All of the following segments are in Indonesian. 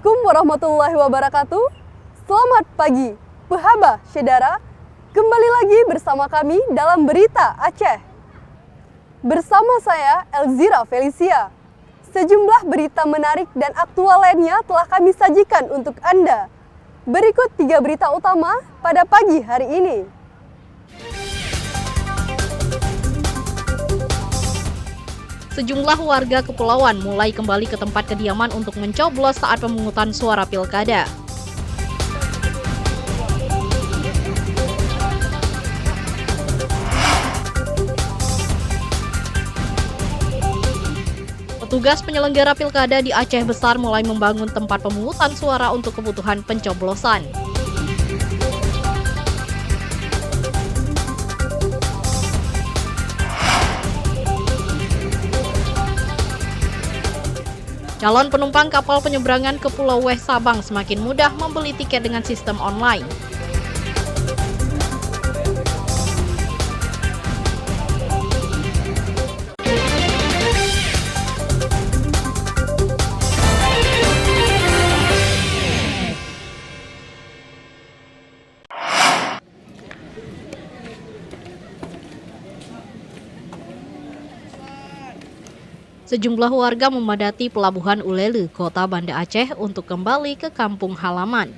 Assalamualaikum warahmatullahi wabarakatuh. Selamat pagi, Pehaba Syedara. Kembali lagi bersama kami dalam Berita Aceh. Bersama saya Elzira Felicia. Sejumlah berita menarik dan aktual lainnya telah kami sajikan untuk Anda. Berikut 3 berita utama pada pagi hari ini. Sejumlah warga kepulauan mulai kembali ke tempat kediaman untuk mencoblos saat pemungutan suara pilkada. Petugas penyelenggara pilkada di Aceh Besar mulai membangun tempat pemungutan suara untuk kebutuhan pencoblosan. Calon penumpang kapal penyeberangan ke Pulau Weh Sabang semakin mudah membeli tiket dengan sistem online. Sejumlah warga memadati Pelabuhan Ulele, Kota Banda Aceh untuk kembali ke kampung halaman.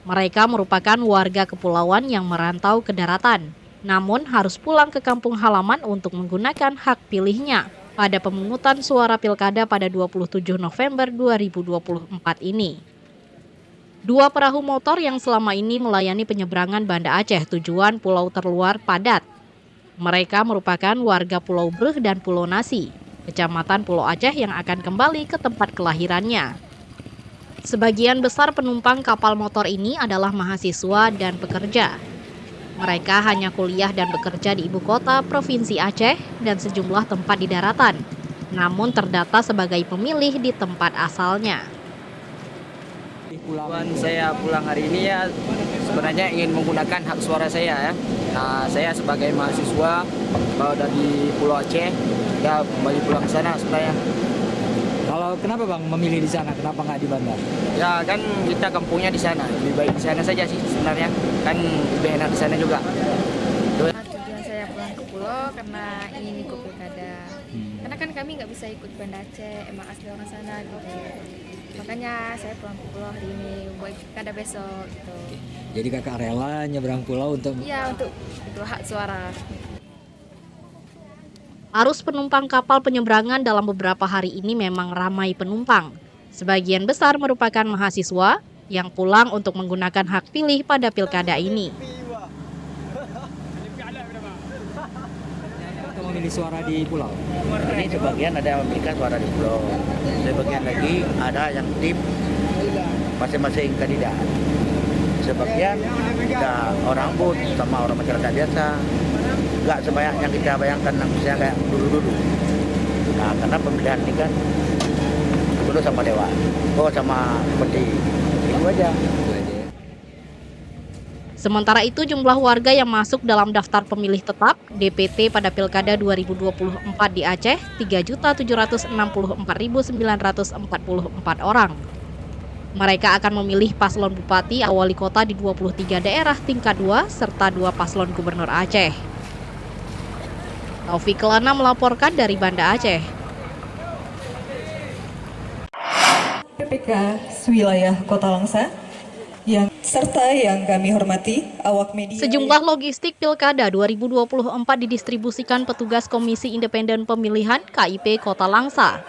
Mereka merupakan warga kepulauan yang merantau ke daratan, namun harus pulang ke kampung halaman untuk menggunakan hak pilihnya pada pemungutan suara pilkada pada 27 November 2024 ini. 2 perahu motor yang selama ini melayani penyeberangan Banda Aceh tujuan pulau terluar padat. Mereka merupakan warga Pulau Breh dan Pulau Nasi, Kecamatan Pulau Aceh yang akan kembali ke tempat kelahirannya. Sebagian besar penumpang kapal motor ini adalah mahasiswa dan pekerja. Mereka hanya kuliah dan bekerja di ibu kota Provinsi Aceh dan sejumlah tempat di daratan, namun terdata sebagai pemilih di tempat asalnya. Tujuan saya pulang hari ini ya sebenarnya ingin menggunakan hak suara saya ya. Nah, saya sebagai mahasiswa dari Pulau Aceh ya kembali pulang ke sana sebenarnya. Kalau kenapa Bang memilih di sana? Kenapa nggak di Banda? Ya kan kita kampungnya di sana, lebih baik di sana saja sih sebenarnya. Kan lebih enak di sana juga. Tujuan saya pulang ke pulau karena ingin ikut pilkada. Karena kan kami nggak bisa ikut Banda Aceh, emang asli orang sana gitu. Makanya saya pulang ke pulau hari ini buat pilkada besok gitu. Jadi kakak rela nyebrang pulau untuk... Iya, untuk itu hak suara. Arus penumpang kapal penyeberangan dalam beberapa hari ini memang ramai penumpang. Sebagian besar merupakan mahasiswa yang pulang untuk menggunakan hak pilih pada pilkada ini. Atau memilih suara di pulau? Ini sebagian ada yang memberikan suara di pulau. Sebagian lagi ada yang tim masing-masing kandidat. Sebagian kita orang but sama orang masyarakat biasa. Enggak sebanyak yang kita bayangkan, misalnya kayak dulu-dulu. Nah, karena pemilihan ini kan dulu sama dewan, sama seperti itu aja. Sementara itu jumlah warga yang masuk dalam daftar pemilih tetap DPT pada Pilkada 2024 di Aceh 3.764.944 orang. Mereka akan memilih paslon bupati atau wali kota di 23 daerah tingkat 2 serta 2 paslon gubernur Aceh. Taufik Kelana melaporkan dari Banda Aceh. PPK wilayah Kota Langsa serta yang kami hormati awak media. Sejumlah logistik Pilkada 2024 didistribusikan petugas Komisi Independen Pemilihan KIP Kota Langsa.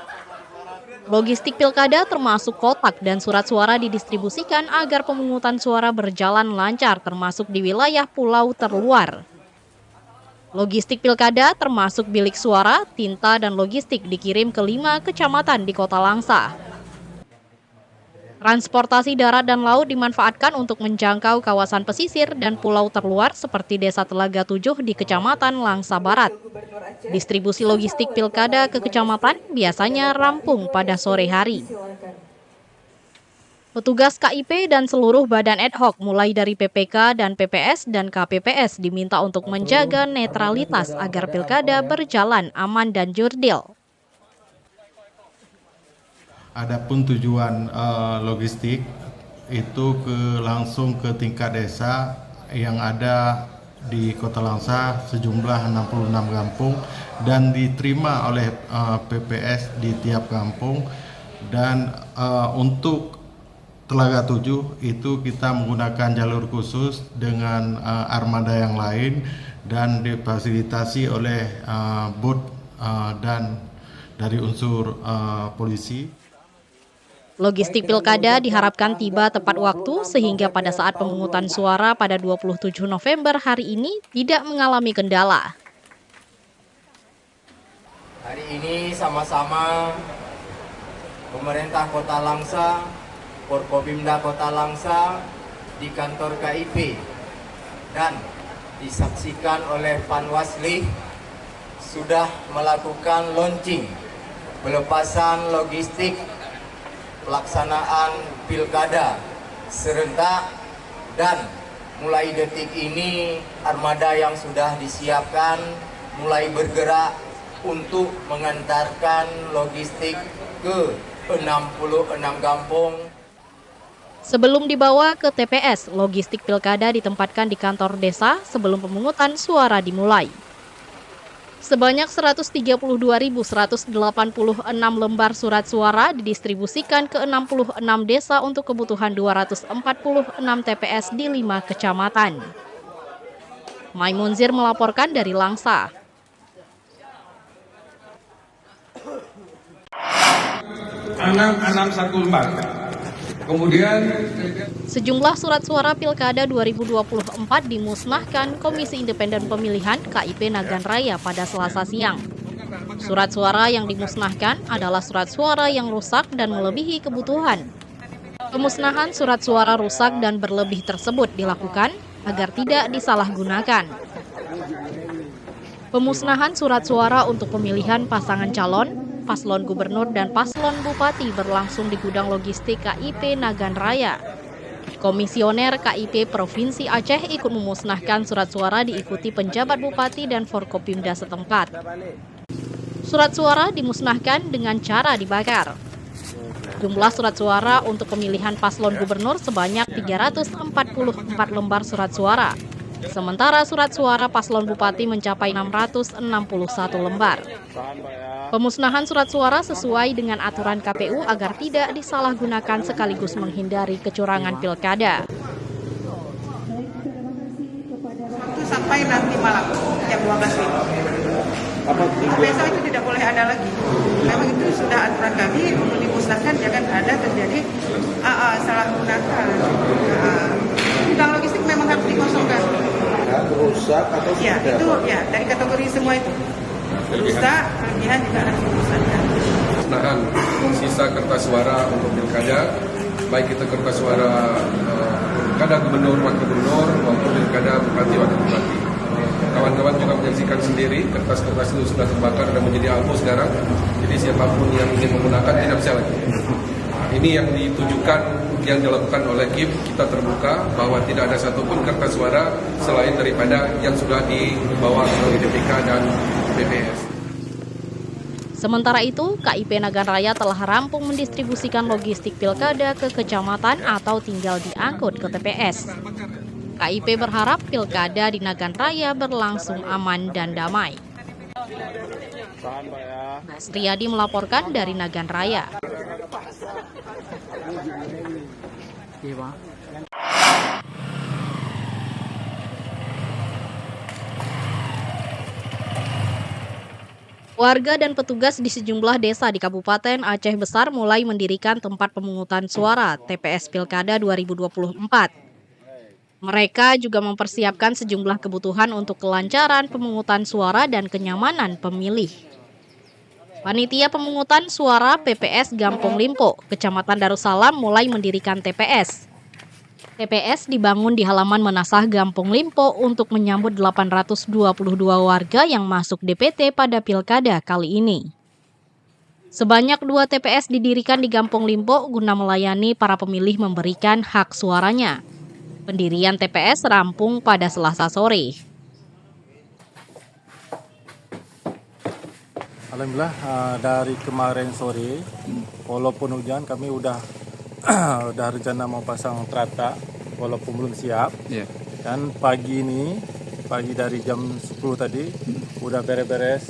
Logistik Pilkada termasuk kotak dan surat suara didistribusikan agar pemungutan suara berjalan lancar termasuk di wilayah pulau terluar. Logistik Pilkada termasuk bilik suara, tinta, dan logistik dikirim ke 5 kecamatan di Kota Langsa. Transportasi darat dan laut dimanfaatkan untuk menjangkau kawasan pesisir dan pulau terluar seperti Desa Telaga 7 di Kecamatan Langsa Barat. Distribusi logistik Pilkada ke kecamatan biasanya rampung pada sore hari. Petugas KIP dan seluruh badan ad hoc mulai dari PPK dan PPS dan KPPS diminta untuk menjaga netralitas agar pilkada berjalan aman dan jurdil. Adapun tujuan logistik itu langsung ke tingkat desa yang ada di Kota Langsa sejumlah 66 kampung dan diterima oleh PPS di tiap kampung. Dan untuk Telaga 7 itu kita menggunakan jalur khusus dengan armada yang lain dan difasilitasi oleh bot dan dari unsur polisi. Logistik pilkada diharapkan tiba tepat waktu sehingga pada saat pemungutan suara pada 27 November hari ini tidak mengalami kendala. Hari ini sama-sama pemerintah Kota Langsa, Forkopimda Kota Langsa di kantor KIP dan disaksikan oleh Panwasli sudah melakukan launching pelepasan logistik pelaksanaan pilkada serentak, dan mulai detik ini armada yang sudah disiapkan mulai bergerak untuk mengantarkan logistik ke 66 kampung. Sebelum dibawa ke TPS, logistik pilkada ditempatkan di kantor desa sebelum pemungutan suara dimulai. Sebanyak 132.186 lembar surat suara didistribusikan ke 66 desa untuk kebutuhan 246 TPS di 5 kecamatan. Maimunzir melaporkan dari Langsa. Enam satu lembar. Kemudian Sejumlah surat suara Pilkada 2024 dimusnahkan Komisi Independen Pemilihan KIP Nagan Raya pada Selasa siang. Surat suara yang dimusnahkan adalah surat suara yang rusak dan melebihi kebutuhan. Pemusnahan surat suara rusak dan berlebih tersebut dilakukan agar tidak disalahgunakan. Pemusnahan surat suara untuk pemilihan pasangan calon, paslon gubernur dan paslon bupati berlangsung di gudang logistik KIP Nagan Raya. Komisioner KIP Provinsi Aceh ikut memusnahkan surat suara diikuti penjabat bupati dan Forkopimda setempat. Surat suara dimusnahkan dengan cara dibakar. Jumlah surat suara untuk pemilihan paslon gubernur sebanyak 344 lembar surat suara. Sementara surat suara paslon bupati mencapai 661 lembar. Pemusnahan surat suara sesuai dengan aturan KPU agar tidak disalahgunakan sekaligus menghindari kecurangan pilkada. Itu sampai nanti malam jam 12 itu. Besok itu tidak boleh ada lagi. Memang itu sudah aturan kami untuk dimusnahkan, jangan ada terjadi salah gunakan. Gudang logistik memang harus dikosongkan. rusak atau ya, itu ya dari kategori semua itu. Rusak, kelebihan juga harus dimusnahkan. Musnahan sisa kertas suara untuk pilkada, baik itu kertas suara pilkada gubernur, wakil gubernur maupun pilkada bupati, wakil bupati. Kawan-kawan juga menyaksikan sendiri kertas-kertas itu sudah terbakar dan menjadi abu sekarang. Jadi siapapun yang ingin menggunakan tidak bisa lagi. Ini yang ditujukan, yang dilakukan oleh KIP, kita terbuka bahwa tidak ada satupun kertas suara selain daripada yang sudah dibawa oleh DPK dan BPS. Sementara itu, KIP Nagan Raya telah rampung mendistribusikan logistik pilkada ke kecamatan atau tinggal diangkut ke TPS. KIP berharap pilkada di Nagan Raya berlangsung aman dan damai. Nasriyadi melaporkan dari Nagan Raya. Warga dan petugas di sejumlah desa di Kabupaten Aceh Besar mulai mendirikan tempat pemungutan suara TPS Pilkada 2024. Mereka juga mempersiapkan sejumlah kebutuhan untuk kelancaran pemungutan suara dan kenyamanan pemilih. Panitia pemungutan suara PPS Gampong Limpo, Kecamatan Darussalam mulai mendirikan TPS. TPS dibangun di halaman Menasah Gampong Limpo untuk menyambut 822 warga yang masuk DPT pada pilkada kali ini. Sebanyak 2 TPS didirikan di Gampong Limpo guna melayani para pemilih memberikan hak suaranya. Pendirian TPS rampung pada Selasa sore. Alhamdulillah dari kemarin sore, walaupun hujan kami udah rencana mau pasang terata, walaupun belum siap. Dan pagi dari jam 10 tadi udah beres-beres.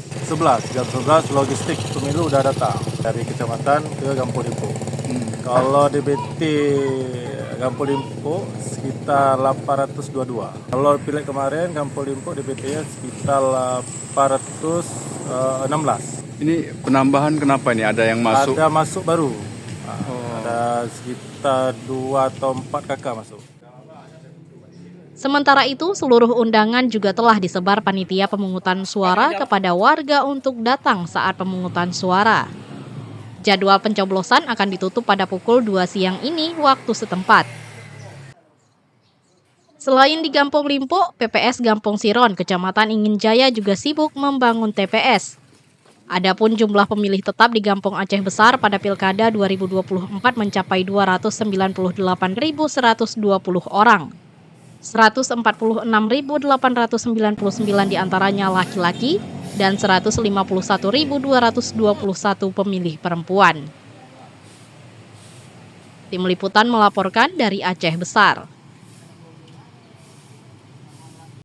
Jam 11 logistik pemilu udah datang dari kecamatan ke Gampung Limpo. Kalau DBT Gampung Limpo sekitar 822. Kalau pileg kemarin Gampung Limpo DBT-nya sekitar 816. Ini penambahan kenapa ini? Ada yang masuk? Ada masuk baru. Ada sekitar 2 atau 4 kakak masuk. Sementara itu, seluruh undangan juga telah disebar panitia pemungutan suara kepada warga untuk datang saat pemungutan suara. Jadwal pencoblosan akan ditutup pada pukul 2 siang ini waktu setempat. Selain di Gampung Limpo, PPS Gampung Siron, Kecamatan Inginjaya juga sibuk membangun TPS. Adapun jumlah pemilih tetap di Gampung Aceh Besar pada Pilkada 2024 mencapai 298.120 orang. 146.899 diantaranya laki-laki dan 151.221 pemilih perempuan. Tim Liputan melaporkan dari Aceh Besar.